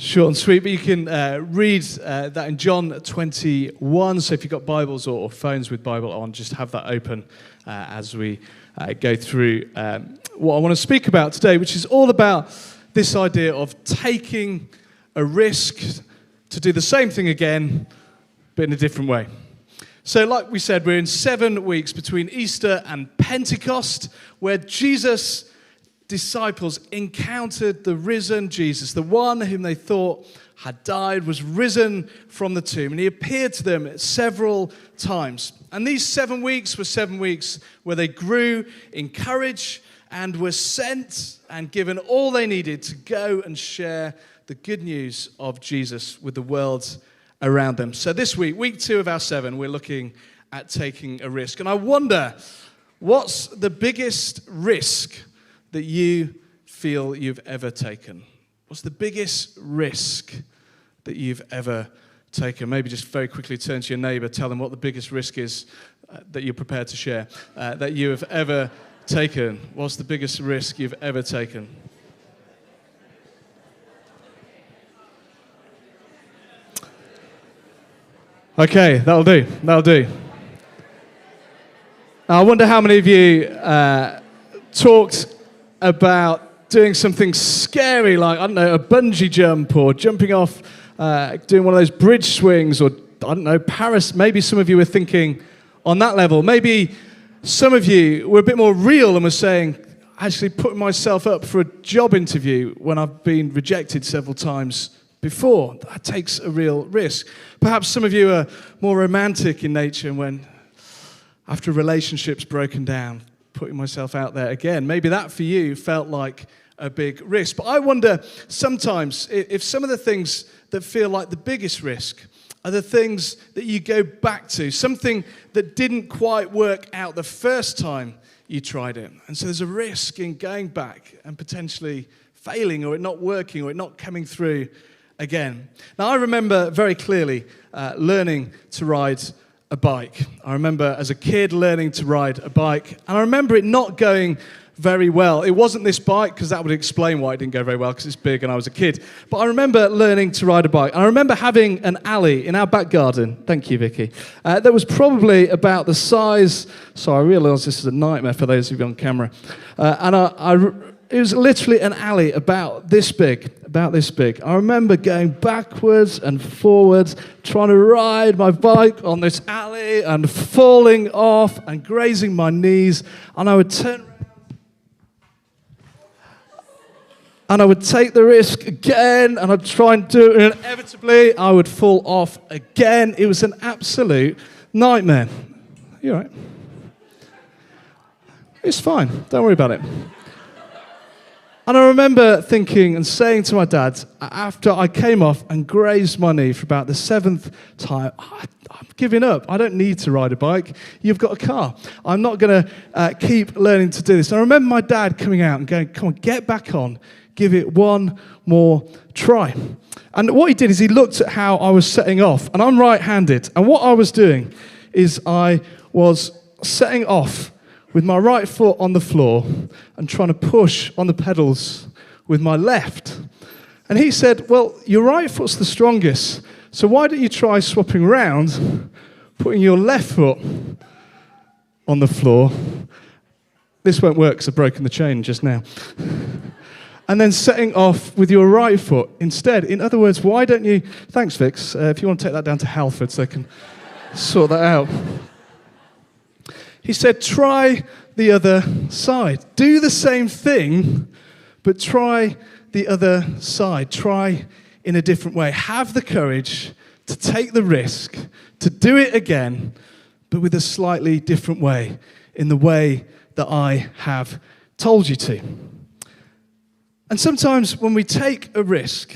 Short and sweet, but you can read that in John 21. So if you've got Bibles or phones with Bible on, just have that open as we go through what I want to speak about today, which is all about this idea of taking a risk to do the same thing again, but in a different way. So like we said, we're in 7 weeks between Easter and Pentecost, where Jesus' disciples encountered the risen Jesus, the one whom they thought had died, was risen from the tomb, and he appeared to them several times. And these 7 weeks were 7 weeks where they grew in courage and were sent and given all they needed to go and share the good news of Jesus with the world around them. So this week, week 2 of our 7, we're looking at taking a risk. And I wonder, what's the biggest risk that you feel you've ever taken? What's the biggest risk that you've ever taken? Maybe just very quickly turn to your neighbour, tell them what the biggest risk is that you're prepared to share, that you have ever taken. What's the biggest risk you've ever taken? Okay, that'll do. I wonder how many of you talked about doing something scary like, I don't know, a bungee jump or jumping off, doing one of those bridge swings or, I don't know, Paris. Maybe some of you were thinking on that level. Maybe some of you were a bit more real and were saying, actually putting myself up for a job interview when I've been rejected several times before. That takes a real risk. Perhaps some of you are more romantic in nature and when, after a relationship's broken down, putting myself out there again. Maybe that for you felt like a big risk. But I wonder sometimes if some of the things that feel like the biggest risk are the things that you go back to, something that didn't quite work out the first time you tried it. And so there's a risk in going back and potentially failing or it not working or it not coming through again. Now, I remember very clearly learning to ride a bike. I remember as a kid learning to ride a bike, and I remember it not going very well. It wasn't this bike, because that would explain why it didn't go very well, because it's big and I was a kid. But I remember learning to ride a bike. And I remember having an alley in our back garden, thank you, Vicky, that was probably about the size, so I realise this is a nightmare for those of you on camera, it was literally an alley about this big. I remember going backwards and forwards, trying to ride my bike on this alley and falling off and grazing my knees. And I would turn around and I would take the risk again and I'd try and do it, and inevitably I would fall off again. It was an absolute nightmare. You all right? It's fine. Don't worry about it. And I remember thinking and saying to my dad, after I came off and grazed my knee for about the 7th time, I'm giving up. I don't need to ride a bike. You've got a car. I'm not going to keep learning to do this. And I remember my dad coming out and going, come on, get back on. Give it one more try. And what he did is he looked at how I was setting off. And I'm right-handed. And what I was doing is I was setting off with my right foot on the floor and trying to push on the pedals with my left. And he said, well, your right foot's the strongest, so why don't you try swapping around, putting your left foot on the floor. This won't work because I've broken the chain just now. And then setting off with your right foot instead. In other words, why don't you... Thanks, Vix. If you want to take that down to Halford so they can sort that out. He said, try the other side. Do the same thing, but try the other side. Try in a different way. Have the courage to take the risk, to do it again, but with a slightly different way, in the way that I have told you to. And sometimes when we take a risk,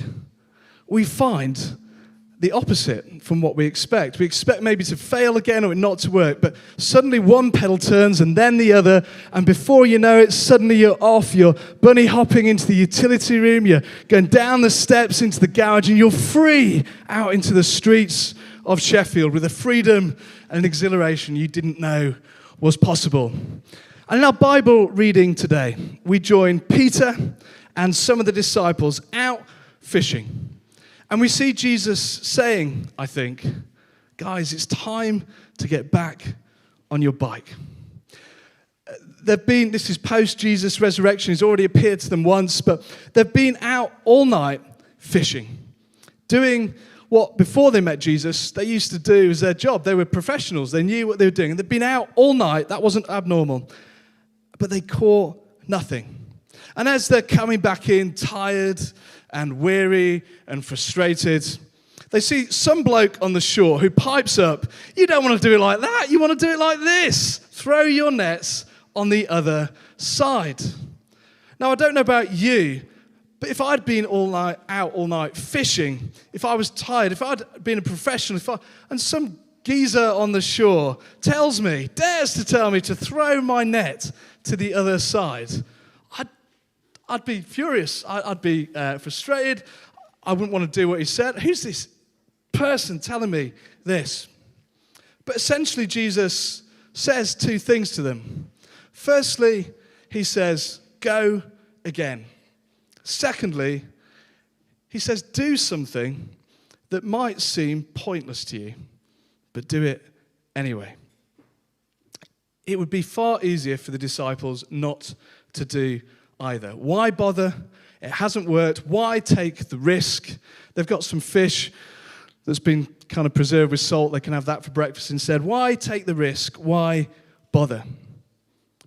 we find the opposite from what we expect. We expect maybe to fail again or it not to work, but suddenly one pedal turns and then the other, and before you know it, suddenly you're off, you're bunny hopping into the utility room, you're going down the steps into the garage, and you're free out into the streets of Sheffield with a freedom and an exhilaration you didn't know was possible. And in our Bible reading today, we join Peter and some of the disciples out fishing. And we see Jesus saying, I think, guys, it's time to get back on your bike. This is post-Jesus resurrection. He's already appeared to them once, but they've been out all night fishing, doing what before they met Jesus, they used to do as their job. They were professionals. They knew what they were doing. And they'd been out all night. That wasn't abnormal. But they caught nothing. And as they're coming back in, tired and weary and frustrated, they see some bloke on the shore who pipes up, you don't want to do it like that. You want to do it like this. Throw your nets on the other side. Now, I don't know about you, but if I'd been out all night fishing, if I was tired, if I'd been a professional, and some geezer on the shore dares to tell me to throw my net to the other side, I'd be furious. I'd be frustrated. I wouldn't want to do what he said. Who's this person telling me this? But essentially, Jesus says two things to them. Firstly, he says, go again. Secondly, he says, do something that might seem pointless to you, but do it anyway. It would be far easier for the disciples not to do either. Why bother? It hasn't worked. Why take the risk? They've got some fish that's been kind of preserved with salt. They can have that for breakfast instead. Why take the risk? Why bother?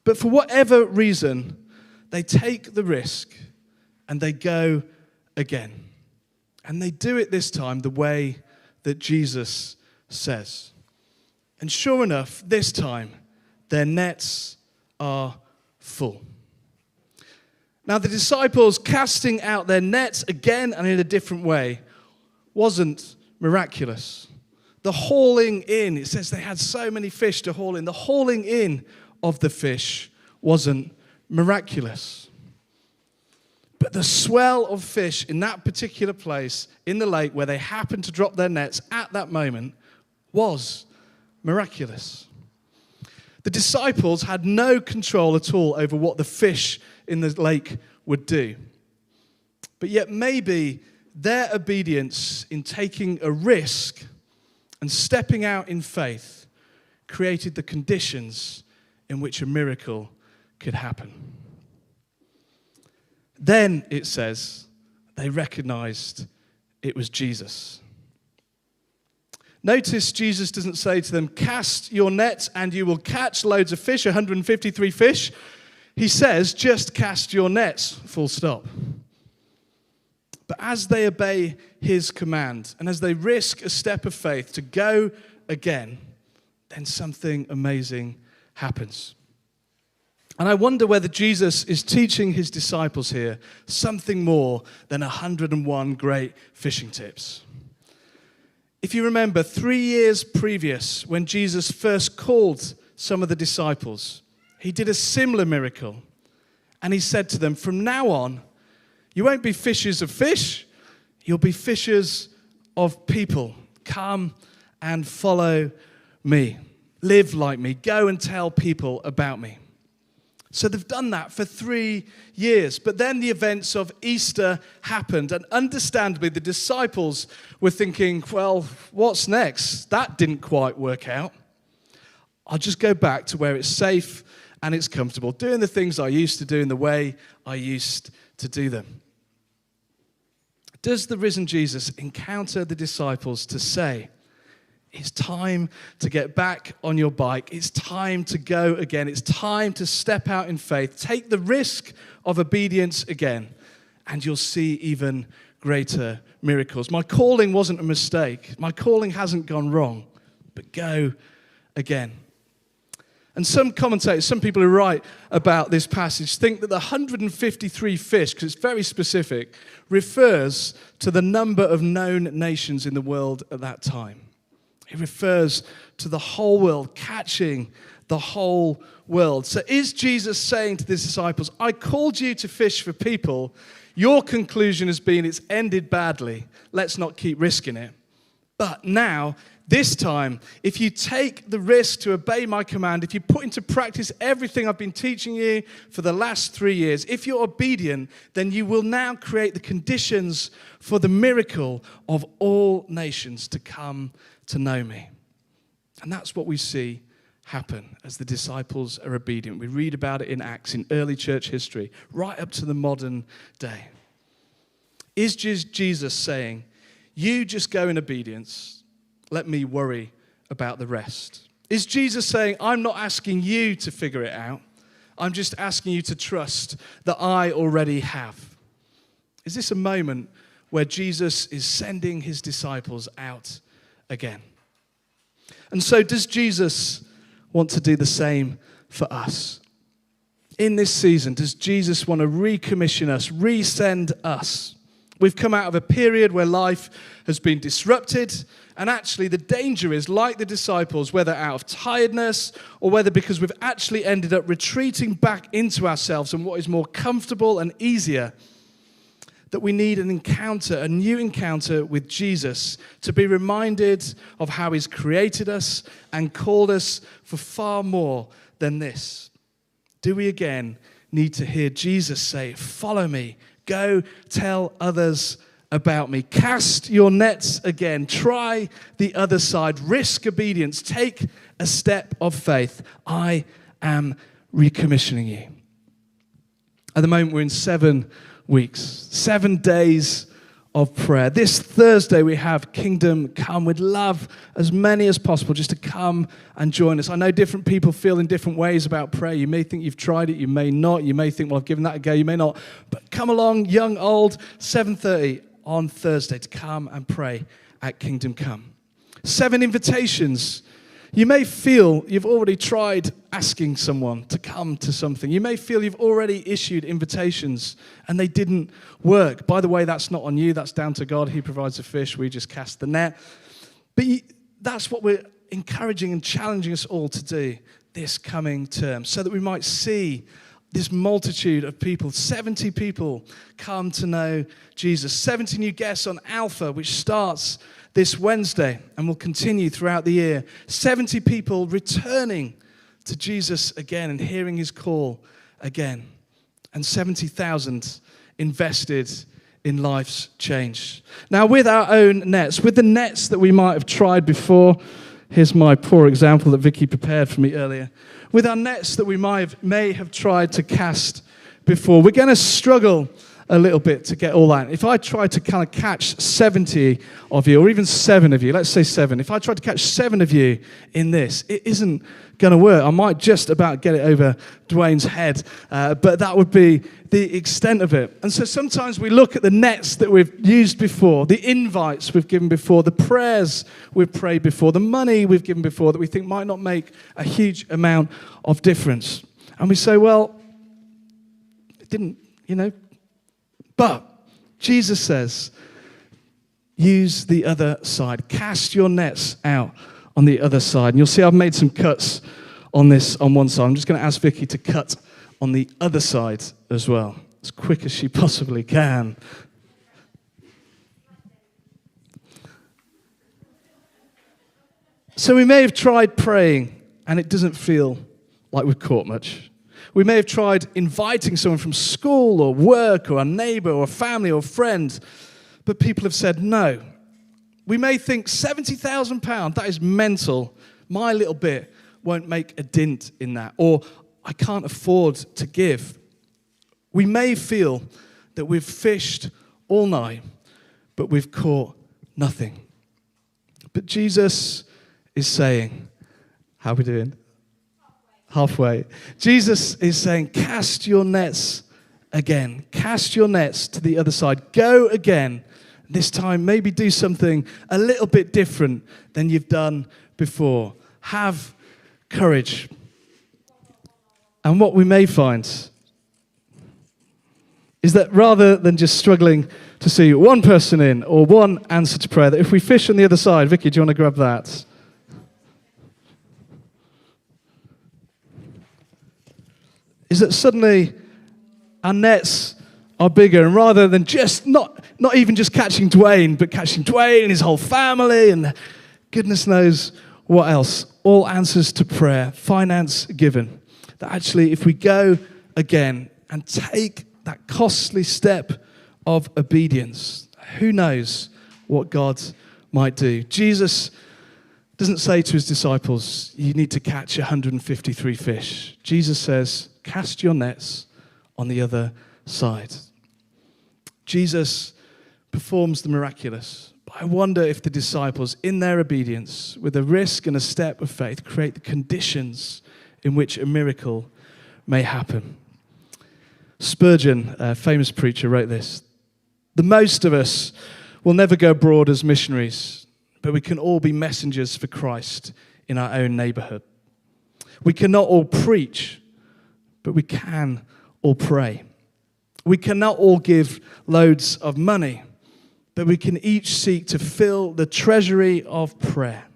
But for whatever reason, they take the risk and they go again. And they do it this time the way that Jesus says. And sure enough, this time, their nets are full. Now, the disciples casting out their nets again and in a different way wasn't miraculous. The hauling in, it says they had so many fish to haul in. The hauling in of the fish wasn't miraculous. But the swell of fish in that particular place in the lake where they happened to drop their nets at that moment was miraculous. The disciples had no control at all over what the fish in the lake would do. But yet maybe their obedience in taking a risk and stepping out in faith created the conditions in which a miracle could happen. Then, it says, they recognized it was Jesus. Notice Jesus doesn't say to them, cast your nets and you will catch loads of fish, 153 fish. He says, just cast your nets, full stop. But as they obey his command and as they risk a step of faith to go again, then something amazing happens. And I wonder whether Jesus is teaching his disciples here something more than 101 great fishing tips. If you remember, 3 years previous, when Jesus first called some of the disciples, he did a similar miracle. And he said to them, from now on, you won't be fishers of fish, you'll be fishers of people. Come and follow me. Live like me. Go and tell people about me. So they've done that for 3 years. But then the events of Easter happened. And understandably, the disciples were thinking, well, what's next? That didn't quite work out. I'll just go back to where it's safe and it's comfortable. Doing the things I used to do in the way I used to do them. Does the risen Jesus encounter the disciples to say, it's time to get back on your bike. It's time to go again. It's time to step out in faith. Take the risk of obedience again, and you'll see even greater miracles. My calling wasn't a mistake. My calling hasn't gone wrong, but go again. And some commentators, some people who write about this passage think that the 153 fish, because it's very specific, refers to the number of known nations in the world at that time. It refers to the whole world, catching the whole world. So is Jesus saying to the disciples, I called you to fish for people. Your conclusion has been it's ended badly. Let's not keep risking it. But now, This time, if you take the risk to obey my command, if you put into practice everything I've been teaching you for the last 3 years, if you're obedient, then you will now create the conditions for the miracle of all nations to come to know me. And that's what we see happen as the disciples are obedient. We read about it in Acts, in early church history, right up to the modern day. Is Jesus saying, you just go in obedience, let me worry about the rest? Is Jesus saying, I'm not asking you to figure it out, I'm just asking you to trust that I already have? Is this a moment where Jesus is sending his disciples out again? And so does Jesus want to do the same for us? In this season, does Jesus want to recommission us, resend us? We've come out of a period where life has been disrupted, and actually the danger is, like the disciples, whether out of tiredness or whether because we've actually ended up retreating back into ourselves and what is more comfortable and easier, that we need an encounter, a new encounter with Jesus, to be reminded of how he's created us and called us for far more than this. Do we again need to hear Jesus say, follow me, go tell others about me, cast your nets again, try the other side, risk obedience, take a step of faith. I am recommissioning you. At the moment, we're in 7 weeks, 7 days of prayer. This Thursday, we have Kingdom Come. We'd love as many as possible just to come and join us. I know different people feel in different ways about prayer. You may think you've tried it, you may not. You may think, well, I've given that a go, you may not. But come along, young, old, 7:30 on Thursday to come and pray at Kingdom Come. 7 invitations. You may feel you've already tried asking someone to come to something. You may feel you've already issued invitations and they didn't work. By the way, that's not on you. That's down to God. He provides the fish. We just cast the net. But that's what we're encouraging and challenging us all to do this coming term, so that we might see this multitude of people, 70 people come to know Jesus. 70 new guests on Alpha, which starts this Wednesday and will continue throughout the year. 70 people returning to Jesus again and hearing his call again. And 70,000 invested in life's change. Now, with our own nets, with the nets that we might have tried before, here's my poor example that Vicky prepared for me earlier. With our nets that we may have tried to cast before, we're going to struggle a little bit to get all that. If I try to kind of catch 70 of you, or even 7 of you, let's say 7. If I try to catch 7 of you in this, it isn't going to work. I might just about get it over Dwayne's head, but that would be the extent of it. And so sometimes we look at the nets that we've used before, the invites we've given before, the prayers we've prayed before, the money we've given before that we think might not make a huge amount of difference. And we say, well, it didn't, But Jesus says, use the other side. Cast your nets out on the other side. And you'll see I've made some cuts on this on one side. I'm just going to ask Vicky to cut on the other side as well, as quick as she possibly can. So we may have tried praying, and it doesn't feel like we've caught much. We may have tried inviting someone from school or work or a neighbor or a family or a friend, but people have said no. We may think £70,000, that is mental. My little bit won't make a dint in that. Or I can't afford to give. We may feel that we've fished all night, but we've caught nothing. But Jesus is saying, how are we doing? Halfway. Jesus is saying, cast your nets again. Cast your nets to the other side. Go again. This time, maybe do something a little bit different than you've done before. Have courage. And what we may find is that rather than just struggling to see one person in or one answer to prayer, that if we fish on the other side, Vicky, do you want to grab that? Is that suddenly our nets are bigger, and rather than just not even just catching Dwayne, but catching Dwayne and his whole family and Goodness knows what else. All answers to prayer, finance given. That actually, if we go again and take that costly step of obedience, who knows what God might do. Jesus doesn't say to his disciples, you need to catch 153 fish. Jesus says, cast your nets on the other side. Jesus performs the miraculous. But I wonder if the disciples, in their obedience, with a risk and a step of faith, create the conditions in which a miracle may happen. Spurgeon, a famous preacher, wrote this: the most of us will never go abroad as missionaries, but we can all be messengers for Christ in our own neighborhood. We cannot all preach, but we can all pray. We cannot all give loads of money, but we can each seek to fill the treasury of prayer.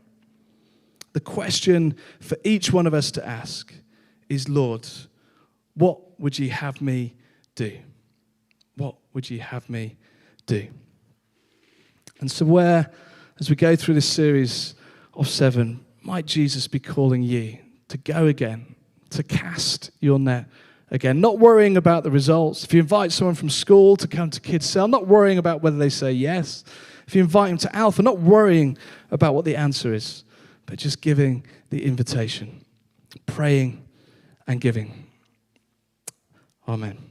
The question for each one of us to ask is, Lord, what would you have me do? What would you have me do? And so where, as we go through this series of 7, might Jesus be calling you to go again, to cast your net again, not worrying about the results. If you invite someone from school to come to Kids Cell, not worrying about whether they say yes. If you invite them to Alpha, not worrying about what the answer is, but just giving the invitation, praying and giving. Amen.